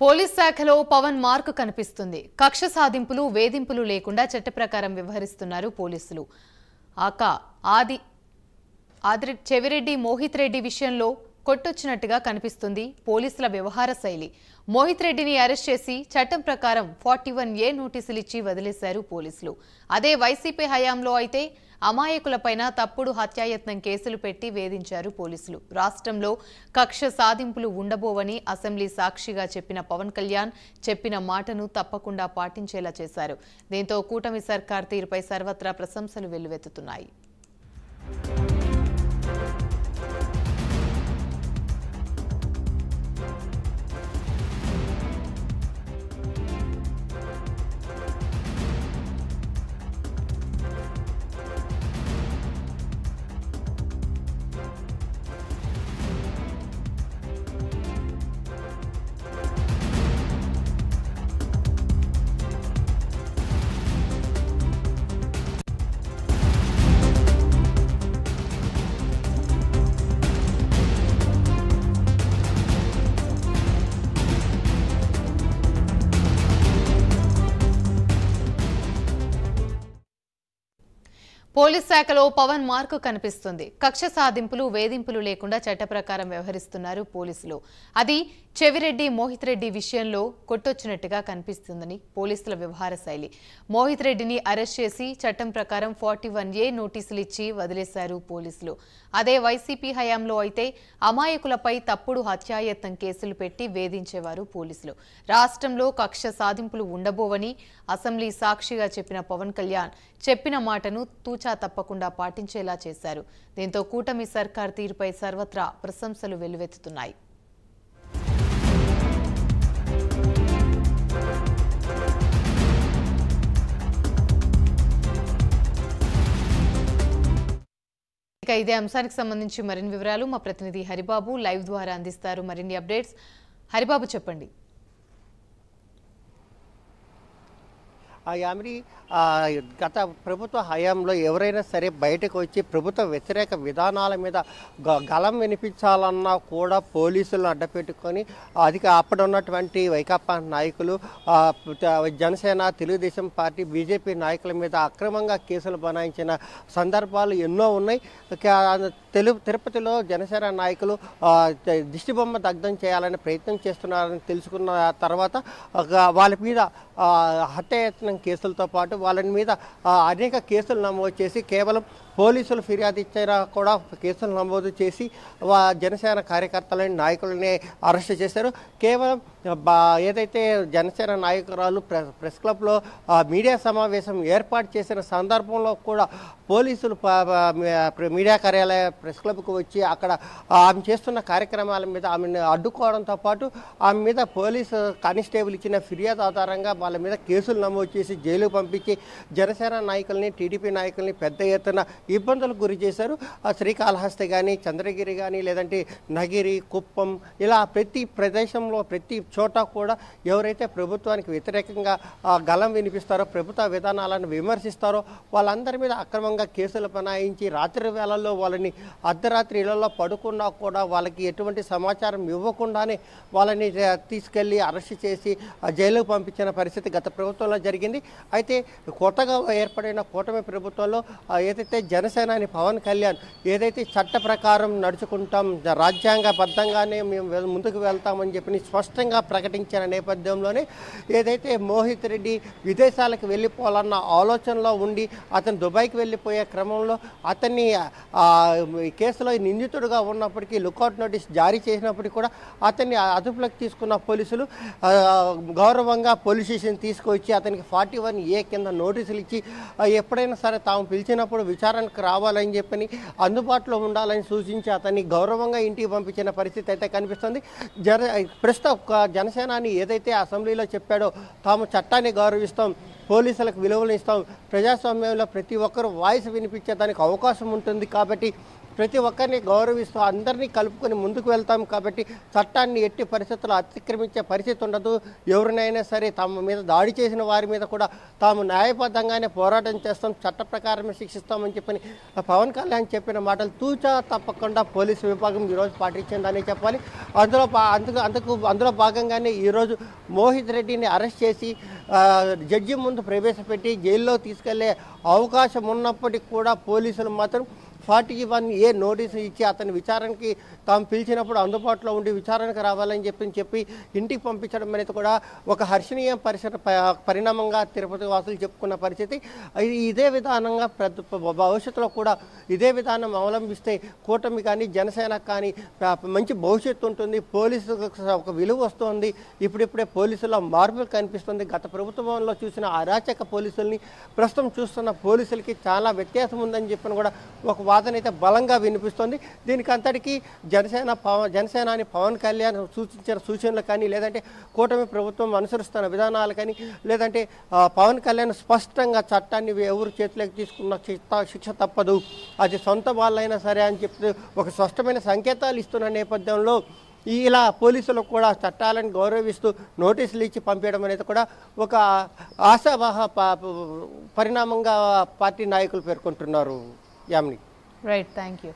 Police శాఖలో Pawan mark కనిపిస్తుంది. కక్ష సాధింపులు, వేధింపులు లేకుండా చట్ట ప్రకారం వ్యవహరిస్తున్నారు పోలీసులు. చెవిరెడ్డి మోహిత్ రెడ్డి విషయంలో కొట్టొచ్చినట్టుగా కనిపిస్తుంది పోలీసుల వ్యవహార శైలి. మోహిత్ రెడ్డిని అరెస్ట్ చేసి చట్టం ప్రకారం 41A నోటీసులు ఇచ్చి వదిలేశారు పోలీసులు. అదే వైసీపీ హయాంలో అయితే అమాయకులపైన తప్పుడు హత్యాయత్నం కేసులు పెట్టి వేధించారు పోలీసులు. రాష్ట్రంలో కక్ష సాధింపులు ఉండబోవని అసెంబ్లీ సాక్షిగా చెప్పిన పవన్ కళ్యాణ్ చెప్పిన మాటను తప్పకుండా పాటించేలా చేశారు. దీంతో కూటమి సర్కార్ తీరుపై సర్వత్రా ప్రశంసలు వెల్లువెత్తుతున్నాయి. పోలీస్ శాఖలో పవన్ మార్క్ కనిపిస్తుంది. కక్ష సాధింపులు, వేధింపులు లేకుండా చట్ట ప్రకారం వ్యవహరిస్తున్నారు పోలీసులు. అది చెవిరెడ్డి మోహిత్ రెడ్డి విషయంలో కొట్టొచ్చినట్టుగా కనిపిస్తుందని పోలీసుల వ్యవహార శైలి. మోహిత్ రెడ్డిని అరెస్ట్ చేసి చట్టం ప్రకారం 41A నోటీసులు ఇచ్చి వదిలేశారు పోలీసులు. అదే వైసీపీ హయాంలో అయితే అమాయకులపై తప్పుడు హత్యాయత్నం కేసులు పెట్టి వేధించేవారు పోలీసులు. రాష్ట్రంలో కక్ష సాధింపులు ఉండబోవని అసెంబ్లీ సాక్షిగా చెప్పిన పవన్ కళ్యాణ్ చెప్పిన మాటను తూచా తప్పకుండా పాటించేలా చేశారు. దీంతో కూటమి సర్కార్ తీరుపై సర్వత్రా ప్రశంసలు వెల్లువెత్తుతున్నాయి. ఇక ఇదే అంశానికి సంబంధించి మరిన్ని వివరాలు మా ప్రతినిధి హరిబాబు లైవ్ ద్వారా అందిస్తారు. మరిన్ని అప్డేట్స్ హరిబాబు చెప్పండి. యామిని, గత ప్రభుత్వ హయాంలో ఎవరైనా సరే బయటకు వచ్చి ప్రభుత్వ వ్యతిరేక విధానాల మీద గళం వినిపించాలన్నా కూడా పోలీసులను అడ్డపెట్టుకొని అప్పుడు ఉన్నటువంటి వైకాపా నాయకులు, జనసేన, తెలుగుదేశం పార్టీ, బీజేపీ నాయకుల మీద అక్రమంగా కేసులు బనాయించిన సందర్భాలు ఎన్నో ఉన్నాయి. తిరుపతిలో జనసేన నాయకులు దిష్టిబొమ్మ దగ్ధం చేయాలని ప్రయత్నం చేస్తున్నారని తెలుసుకున్న తర్వాత వాళ్ళ మీద హత్యాయత్నం కేసులతో పాటు వాళ్ళ మీద అనేక కేసులు నమోదు చేసి కేవలం పోలీసులు ఫిర్యాదు ఇచ్చినా కూడా కేసులు నమోదు చేసి జనసేన కార్యకర్తలని, నాయకులని అరెస్ట్ చేశారు. కేవలం ఏదైతే జనసేన నాయకురాలు ప్రెస్ క్లబ్లో మీడియా సమావేశం ఏర్పాటు చేసిన సందర్భంలో కూడా పోలీసులు మీడియా కార్యాలయ ప్రెస్ క్లబ్కు వచ్చి అక్కడ ఆమె చేస్తున్న కార్యక్రమాల మీద ఆమెను అడ్డుకోవడంతో పాటు ఆమె మీద పోలీసు కానిస్టేబుల్ ఇచ్చిన ఫిర్యాదు ఆధారంగా వాళ్ళ మీద కేసులు నమోదు చేసి జైలుకు పంపించి జనసేన నాయకుల్ని, టీడీపీ నాయకుల్ని పెద్ద ఎత్తున ఇబ్బందులకు గురి చేశారు. శ్రీకాళహస్తి కానీ, చంద్రగిరి కానీ, లేదంటే నగిరి, కుప్పం, ఇలా ప్రతి ప్రదేశంలో ప్రతి చోట కూడా ఎవరైతే ప్రభుత్వానికి వ్యతిరేకంగా గళం వినిపిస్తారో, ప్రభుత్వ విధానాలను విమర్శిస్తారో వాళ్ళందరి మీద అక్రమంగా కేసులు బనాయించి రాత్రి వేళల్లో వాళ్ళని అర్ధరాత్రి ఇళ్లలో పడుకున్నా కూడా వాళ్ళకి ఎటువంటి సమాచారం ఇవ్వకుండానే వాళ్ళని తీసుకెళ్లి అరెస్ట్ చేసి జైలుకు పంపించిన పరిస్థితి గత ప్రభుత్వంలో జరిగింది. అయితే కొత్తగా ఏర్పడిన కూటమి ప్రభుత్వంలో ఏదైతే జనసేనాని పవన్ కళ్యాణ్ ఏదైతే చట్ట ప్రకారం నడుచుకుంటాం, రాజ్యాంగబద్ధంగానే మేము ముందుకు వెళ్తామని చెప్పి స్పష్టంగా ప్రకటించిన నేపథ్యంలోనే ఏదైతే మోహిత్ రెడ్డి విదేశాలకు వెళ్ళిపోవాలన్న ఆలోచనలో ఉండి అతను దుబాయ్కి వెళ్ళిపోయే క్రమంలో అతన్ని కేసులో నిందితుడిగా ఉన్నప్పటికీ లుకౌట్ నోటీస్ జారీ చేసినప్పటికీ కూడా అతన్ని అదుపులోకి తీసుకున్న పోలీసులు గౌరవంగా పోలీస్ స్టేషన్ తీసుకొచ్చి అతనికి 41A కింద నోటీసులు ఇచ్చి ఎప్పుడైనా సరే తాము పిలిచినప్పుడు విచారణకు రావాలని చెప్పని అందుబాటులో ఉండాలని సూచించి అతన్ని గౌరవంగా ఇంటికి పంపించిన పరిస్థితి అయితే కనిపిస్తుంది. ప్రస్తుత జనసేనాని ఏదైతే అసెంబ్లీలో చెప్పాడో తాము చట్టాన్ని గౌరవిస్తాం, పోలీసులకు విలువలు ఇస్తాం, ప్రజాస్వామ్యంలో ప్రతి ఒక్కరూ వాయిస్ వినిపించేదానికి అవకాశం ఉంటుంది కాబట్టి ప్రతి ఒక్కరిని గౌరవిస్తూ అందరినీ కలుపుకొని ముందుకు వెళ్తాం కాబట్టి చట్టాన్ని ఎట్టి పరిస్థితుల్లో అతిక్రమించే పరిస్థితి ఉండదు. ఎవరినైనా సరే తమ మీద దాడి చేసిన వారి మీద కూడా తాము న్యాయబద్ధంగానే పోరాటం చేస్తాం, చట్ట ప్రకారమే శిక్షిస్తామని చెప్పని పవన్ కళ్యాణ్ చెప్పిన మాటలు తూచా తప్పకుండా పోలీసు విభాగం ఈరోజు పాటించిందని చెప్పాలి. అందులో భాగంగానే ఈరోజు మోహిత్ రెడ్డిని అరెస్ట్ చేసి జడ్జి ముందు ప్రవేశపెట్టి జైల్లో తీసుకెళ్లే అవకాశం ఉన్నప్పటికీ కూడా పోలీసులు మాత్రం 41A నోటీసు ఇచ్చి అతని విచారణకి తాము పిలిచినప్పుడు అందుబాటులో ఉండి విచారణకు రావాలని చెప్పి ఇంటికి పంపించడం అనేది కూడా ఒక హర్షణీయ పరిణామంగా తిరుపతి వాసులు చెప్పుకున్న పరిస్థితి. ఇదే విధానంగా భవిష్యత్తులో కూడా ఇదే విధానం అవలంబిస్తే కూటమి కానీ జనసేనకు కానీ మంచి భవిష్యత్తు ఉంటుంది. పోలీసులకు ఒక విలువ వస్తుంది. ఇప్పుడిప్పుడే పోలీసుల మార్పులు కనిపిస్తుంది. గత ప్రభుత్వంలో చూసిన అరాచక పోలీసుల్ని ప్రస్తుతం చూస్తున్న పోలీసులకి చాలా వ్యత్యాసం ఉందని చెప్పిన కూడా ఒక వాదన అయితే బలంగా వినిపిస్తుంది. దీనికి అంతటికీ జనసేనాని పవన్ కళ్యాణ్ సూచించిన సూచనలు కానీ, లేదంటే కూటమి ప్రభుత్వం అనుసరిస్తున్న విధానాలు కానీ, లేదంటే పవన్ కళ్యాణ్ స్పష్టంగా చట్టాన్ని ఎవరు చేతిలోకి తీసుకున్న శిక్ష తప్పదు, అది సొంత వాళ్ళైనా సరే అని చెప్పి ఒక స్పష్టమైన సంకేతాలు ఇస్తున్న నేపథ్యంలో ఇలా పోలీసులకు కూడా చట్టాలను గౌరవిస్తూ నోటీసులు ఇచ్చి పంపించడం అనేది కూడా ఒక ఆశావాహ పరిణామంగా పార్టీ నాయకులు పేర్కొంటున్నారు. యామిని. Right, thank you.